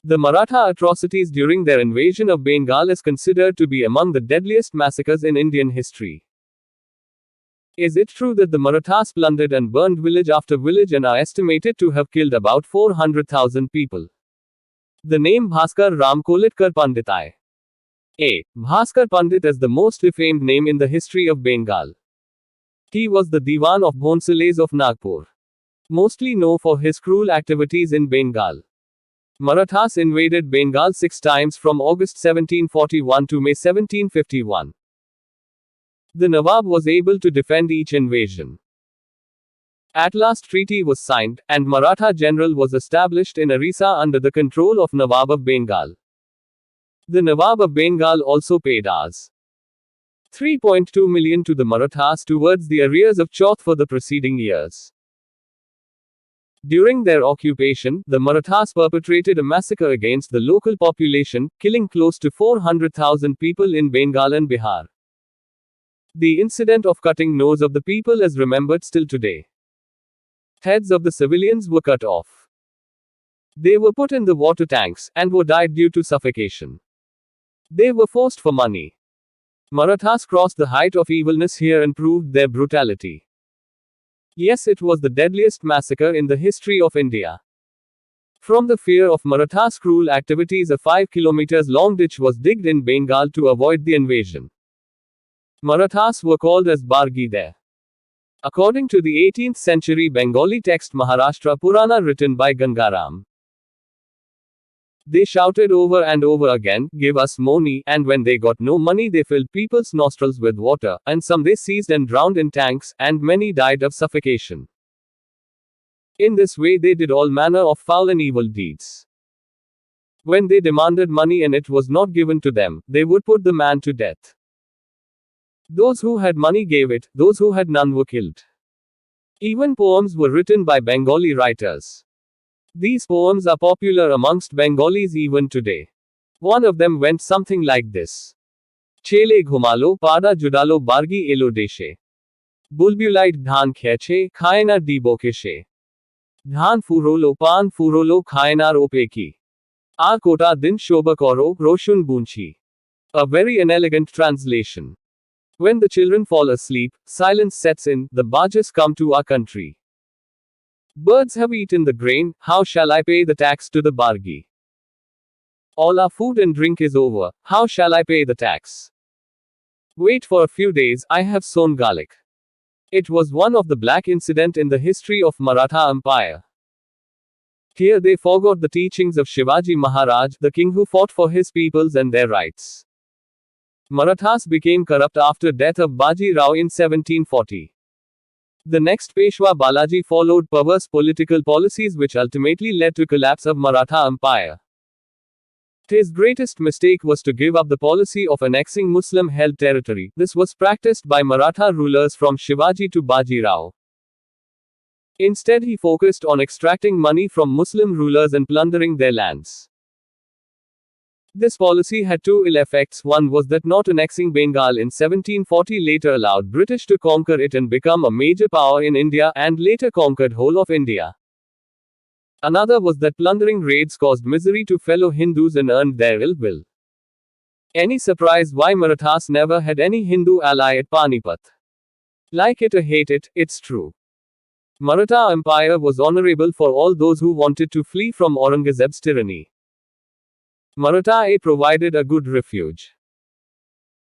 The Maratha atrocities during their invasion of Bengal is considered to be among the deadliest massacres in Indian history. Is it true that the Marathas plundered and burned village after village and are estimated to have killed about 400,000 people? The name Bhaskar Ram Kolitkar Panditai. A. Bhaskar Pandit is the most defamed name in the history of Bengal. He was the Diwan of Bhonsales of Nagpur. Mostly known for his cruel activities in Bengal. Marathas invaded Bengal 6 times from August 1741 to May 1751. The Nawab was able to defend each invasion. At last treaty was signed, and Maratha general was established in Orissa under the control of Nawab of Bengal. The Nawab of Bengal also paid Rs. 3.2 million to the Marathas towards the arrears of Chauth for the preceding years. During their occupation, the Marathas perpetrated a massacre against the local population, killing close to 400,000 people in Bengal and Bihar. The incident of cutting nose of the people is remembered still today. Heads of the civilians were cut off. They were put in the water tanks, and were died due to suffocation. They were forced for money. Marathas crossed the height of evilness here and proved their brutality. Yes, it was the deadliest massacre in the history of India. From the fear of Marathas' cruel activities, a 5 kilometers long ditch was digged in Bengal to avoid the invasion. Marathas were called as Bargi there. According to the 18th century Bengali text Maharashtra Purana written by Gangaram, they shouted over and over again, "Give us money," and when they got no money they filled people's nostrils with water, and some they seized and drowned in tanks, and many died of suffocation. In this way they did all manner of foul and evil deeds. When they demanded money and it was not given to them, they would put the man to death. Those who had money gave it, those who had none were killed. Even poems were written by Bengali writers. These poems are popular amongst Bengalis even today. One of them went something like this. Chele ghumalo, pada judalo bargi elo deshe. Bulbulite dhan kheche, khayena dibokeshe. Dhan furolo, pan furolo, khayenar opeki. Ar kota din shoba koro, roshun bunchi. A very inelegant translation. When the children fall asleep, silence sets in, the barges come to our country. Birds have eaten the grain, how shall I pay the tax to the bargi? All our food and drink is over, how shall I pay the tax? Wait for a few days, I have sown garlic. It was one of the black incident in the history of Maratha Empire. Here they forgot the teachings of Shivaji Maharaj, the king who fought for his peoples and their rights. Marathas became corrupt after death of Baji Rao in 1740. The next Peshwa Balaji followed perverse political policies which ultimately led to collapse of Maratha Empire. His greatest mistake was to give up the policy of annexing Muslim-held territory. This was practiced by Maratha rulers from Shivaji to Baji Rao. Instead he focused on extracting money from Muslim rulers and plundering their lands. This policy had two ill effects. One was that not annexing Bengal in 1740 later allowed British to conquer it and become a major power in India, and later conquered whole of India. Another was that plundering raids caused misery to fellow Hindus and earned their ill will. Any surprise why Marathas never had any Hindu ally at Panipat? Like it or hate it, it's true. Maratha Empire was honorable for all those who wanted to flee from Aurangzeb's tyranny. Maratha provided a good refuge.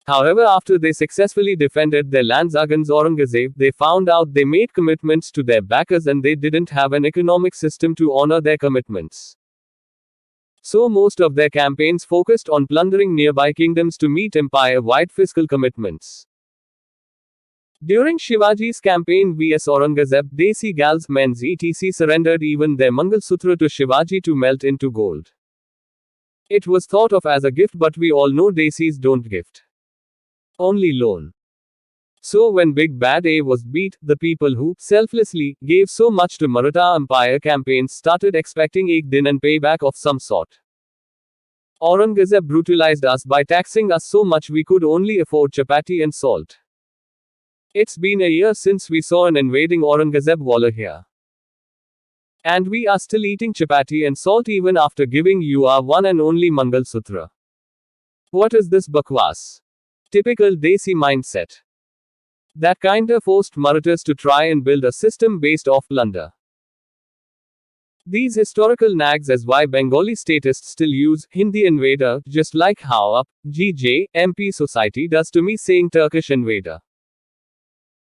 However, after they successfully defended their lands against Aurangzeb, they found out they made commitments to their backers and they didn't have an economic system to honor their commitments. So most of their campaigns focused on plundering nearby kingdoms to meet empire-wide fiscal commitments. During Shivaji's campaign vs Aurangzeb, Desi gals, men's etc. surrendered even their Mangal Sutra to Shivaji to melt into gold. It was thought of as a gift, but we all know Desis don't gift. Only loan. So when Big Bad A was beat, the people who, selflessly, gave so much to Maratha Empire campaigns started expecting ek din and payback of some sort. Aurangzeb brutalized us by taxing us so much we could only afford chapati and salt. It's been a year since we saw an invading Aurangzeb walla here. And we are still eating chapati and salt even after giving you our one and only Mangal Sutra. What is this bakwas? Typical Desi mindset. That kinda forced Marathas to try and build a system based off plunder. These historical nags as why Bengali statists still use Hindi invader, just like how up GJ MP society does to me saying Turkish invader.